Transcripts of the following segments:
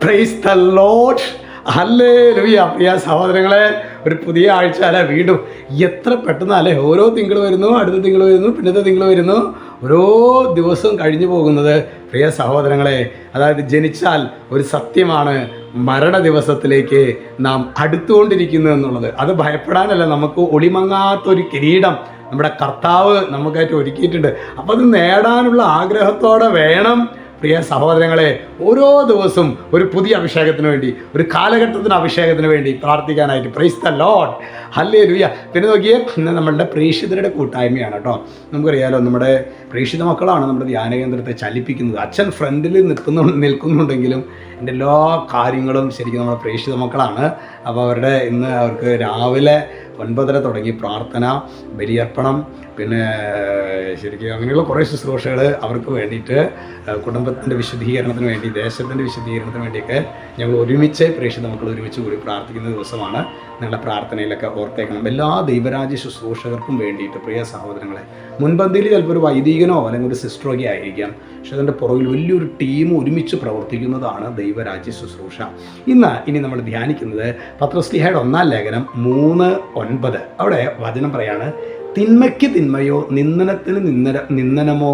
Price the lord. Hallelujah. പ്രിയ സഹോദരങ്ങളെ, ഒരു പുതിയ ആഴ്ച അല്ലെ, വീണ്ടും എത്ര പെട്ടെന്ന് അല്ലെ, ഓരോ തിങ്കൾ വരുന്നു, അടുത്ത തിങ്കൾ വരുന്നു, പിന്നത്തെ തിങ്കൾ വരുന്നു, ഓരോ ദിവസവും കഴിഞ്ഞു പോകുന്നത്. പ്രിയ സഹോദരങ്ങളെ, അതായത് ജനിച്ചാൽ ഒരു സത്യമാണ്, മരണ ദിവസത്തിലേക്ക് നാം അടുത്തുകൊണ്ടിരിക്കുന്നു എന്നുള്ളത്. അത് ഭയപ്പെടാനല്ല, നമുക്ക് ഒളിമങ്ങാത്തൊരു കിരീടം നമ്മുടെ കർത്താവ് നമുക്കായിട്ട് ഒരുക്കിയിട്ടുണ്ട്. അപ്പം അത് നേടാനുള്ള ആഗ്രഹത്തോടെ വേണം പ്രിയ സഹോദരങ്ങളെ ഓരോ ദിവസവും ഒരു പുതിയ അഭിഷേകത്തിന് വേണ്ടി, ഒരു കാലഘട്ടത്തിന് അഭിഷേകത്തിന് വേണ്ടി പ്രാർത്ഥിക്കാനായിട്ട്. Praise the lord. ഹല്ലേലൂയ. പിന്നെ നോക്കിയേ, ഇന്ന് നമ്മളുടെ പ്രേക്ഷിതരുടെ കൂട്ടായ്മയാണ് കേട്ടോ. നമുക്കറിയാലോ, നമ്മുടെ പ്രേക്ഷിത മക്കളാണ് നമ്മുടെ ധ്യാന കേന്ദ്രത്തെ ചലിപ്പിക്കുന്നത്. അച്ഛൻ ഫ്രണ്ടിൽ നിൽക്കുന്നുണ്ടെങ്കിലും എൻ്റെ എല്ലാ കാര്യങ്ങളും ശരിക്കും നമ്മുടെ പ്രേക്ഷിത മക്കളാണ്. അപ്പോൾ ഇന്ന് അവർക്ക് രാവിലെ 9:30 തുടങ്ങി പ്രാർത്ഥന, ബലിയർപ്പണം, പിന്നെ ശരിക്കും അങ്ങനെയുള്ള കുറേ ശുശ്രൂഷകൾ അവർക്ക് വേണ്ടിയിട്ട്, കുടുംബത്തിൻ്റെ വിശുദ്ധീകരണത്തിന് വേണ്ടി, ദേശത്തിൻ്റെ വിശുദ്ധീകരണത്തിന് വേണ്ടിയൊക്കെ ഞങ്ങൾ ഒരുമിച്ച് പ്രേക്ഷിത മക്കൾ ഒരുമിച്ച് കൂടി പ്രാർത്ഥിക്കുന്ന ദിവസമാണ്. നിങ്ങളുടെ പ്രാർത്ഥനയിലൊക്കെ ഓർത്തേക്കണം. എല്ലാ ദൈവരാജ്യ ശുശ്രൂഷകർക്കും വേണ്ടിയിട്ട് പ്രിയ സഹോദരങ്ങളെ, മുൻപന്തിയിൽ ചിലപ്പോൾ ഒരു വൈദികനോ അല്ലെങ്കിൽ ഒരു സിസ്റ്ററോ ഒക്കെ ആയിരിക്കാം, പക്ഷെ അതിൻ്റെ പുറകിൽ വലിയൊരു ടീം ഒരുമിച്ച് പ്രവർത്തിക്കുന്നതാണ് ദൈവരാജ്യ ശുശ്രൂഷ. ഇനി നമ്മൾ ധ്യാനിക്കുന്നത് പത്രോസ്ലീഹയുടെ 1-ാം ലേഖനം 3:9. അവിടെ വചനം പറയാണ്, തിന്മയ്ക്ക് തിന്മയോ നിന്ദനത്തിന് നിന്ദനമോ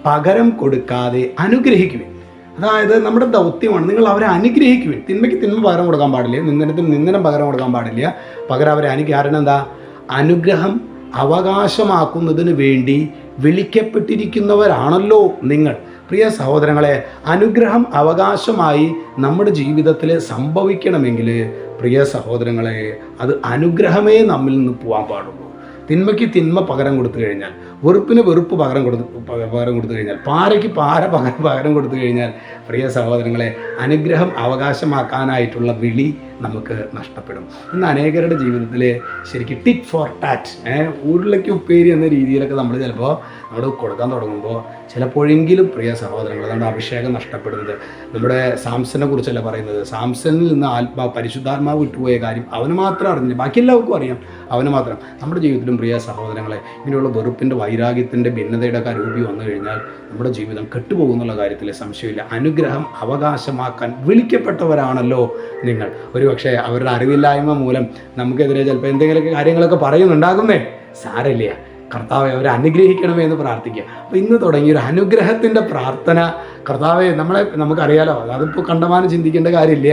പകരം കൊടുക്കാതെ അനുഗ്രഹിക്കുവിൻ. അതായത് നമ്മുടെ ദൗത്യമാണ്, നിങ്ങൾ അവരെ അനുഗ്രഹിക്കുവിൻ. തിന്മയ്ക്ക് തിന്മ പകരം കൊടുക്കാൻ പാടില്ല, നിന്ദനത്തിന് നിന്ദനം പകരം കൊടുക്കാൻ പാടില്ല. പകരം അവരെ കാരണം എന്താ? അനുഗ്രഹം അവകാശമാക്കുന്നതിന് വേണ്ടി വിളിക്കപ്പെട്ടിരിക്കുന്നവരാണല്ലോ നിങ്ങൾ. പ്രിയ സഹോദരങ്ങളെ, അനുഗ്രഹം അവകാശമായി നമ്മുടെ ജീവിതത്തിൽ സംഭവിക്കണമെങ്കിൽ പ്രിയ സഹോദരങ്ങളെ, അത് അനുഗ്രഹമേ നമ്മിൽ നിന്ന് പോകാൻ പാടുള്ളൂ. തിന്മയ്ക്ക് തിന്മ പകരം കൊടുത്തു കഴിഞ്ഞാൽ, വെറുപ്പിന് വെറുപ്പ് പകരം കൊടുത്തു കഴിഞ്ഞാൽ, പാരയ്ക്ക് പാര പകരം കൊടുത്തു കഴിഞ്ഞാൽ പ്രിയ സഹോദരങ്ങളെ, അനുഗ്രഹം അവകാശമാക്കാനായിട്ടുള്ള വിളി നമുക്ക് നഷ്ടപ്പെടും. ഇന്ന് അനേകരുടെ ജീവിതത്തിൽ ശരിക്കും ടിറ്റ് ഫോർ ടാറ്റ്, ഉരുളയ്ക്ക് ഉപ്പേരി എന്ന രീതിയിലൊക്കെ നമ്മൾ ചിലപ്പോൾ കൊടുക്കാൻ തുടങ്ങുമ്പോൾ ചിലപ്പോഴെങ്കിലും പ്രിയ സഹോദരങ്ങൾ നമ്മുടെ അഭിഷേകം നഷ്ടപ്പെടുന്നത്. നമ്മുടെ സാംസനെ കുറിച്ചല്ല പറയുന്നത്. സാംസണിൽ നിന്ന് പരിശുദ്ധാത്മാവ് വിട്ടുപോയ കാര്യം അവന് മാത്രം അറിഞ്ഞില്ല, ബാക്കി എല്ലാവർക്കും അറിയാം, അവന് മാത്രം. നമ്മുടെ ജീവിതത്തിലും പ്രിയ സഹോദരങ്ങളെ, ഇങ്ങനെയുള്ള വെറുപ്പിൻ്റെ, വൈരാഗ്യത്തിൻ്റെ, ഭിന്നതയുടെ ഒക്കെ രൂപി വന്നു കഴിഞ്ഞാൽ നമ്മുടെ ജീവിതം കെട്ടുപോകുന്നുള്ള കാര്യത്തിൽ സംശയമില്ല. അനുഗ്രഹം അവകാശമാക്കാൻ വിളിക്കപ്പെട്ടവരാണല്ലോ നിങ്ങൾ. ഒരുപക്ഷെ അവരുടെ അറിവില്ലായ്മ മൂലം നമുക്കെതിരെ ചിലപ്പോൾ എന്തെങ്കിലുമൊക്കെ കാര്യങ്ങളൊക്കെ പറയുന്നുണ്ടാകുന്നേ, സാരമില്ല, കർത്താവെ അവരെ അനുഗ്രഹിക്കണമേ എന്ന് പ്രാർത്ഥിക്കുക. അപ്പോൾ ഇന്ന് തുടങ്ങിയൊരു അനുഗ്രഹത്തിൻ്റെ പ്രാർത്ഥന. കർത്താവെ, നമുക്കറിയാലോ, അതിപ്പോൾ കണ്ടമാനം ചിന്തിക്കേണ്ട കാര്യമില്ല.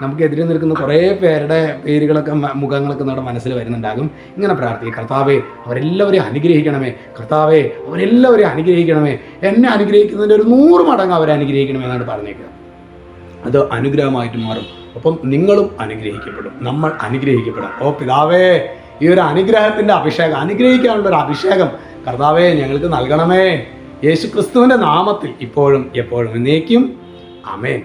നമുക്കെതിരെ നിൽക്കുന്ന കുറേ പേരുടെ പേരുകളൊക്കെ, മുഖങ്ങളൊക്കെ നമ്മുടെ മനസ്സിൽ വരുന്നുണ്ടാകും. ഇങ്ങനെ പ്രാർത്ഥിക്കുക, കർത്താവെ അവരെല്ലാവരെയും അനുഗ്രഹിക്കണമേ, കർത്താവെ അവരെല്ലാവരെയും അനുഗ്രഹിക്കണമേ, എന്നെ അനുഗ്രഹിക്കുന്നതിൻ്റെ ഒരു 100 മടങ്ങ് അവരെ അനുഗ്രഹിക്കണമേ എന്നാണ് പറഞ്ഞേക്കുക. അത് അനുഗ്രഹമായിട്ട് മാറും. ഒപ്പം നിങ്ങളും അനുഗ്രഹിക്കപ്പെടും, നമ്മൾ അനുഗ്രഹിക്കപ്പെടും. ഓ പിതാവേ, ഈ ഒരു അനുഗ്രഹത്തിൻ്റെ അഭിഷേകം, അനുഗ്രഹിക്കാനുള്ള ഒരു അഭിഷേകം കർത്താവേ ഞങ്ങൾക്ക് നൽകണമേ. യേശു ക്രിസ്തുവിൻ്റെ നാമത്തിൽ ഇപ്പോഴും എപ്പോഴും എന്നേക്കും ആമേൻ.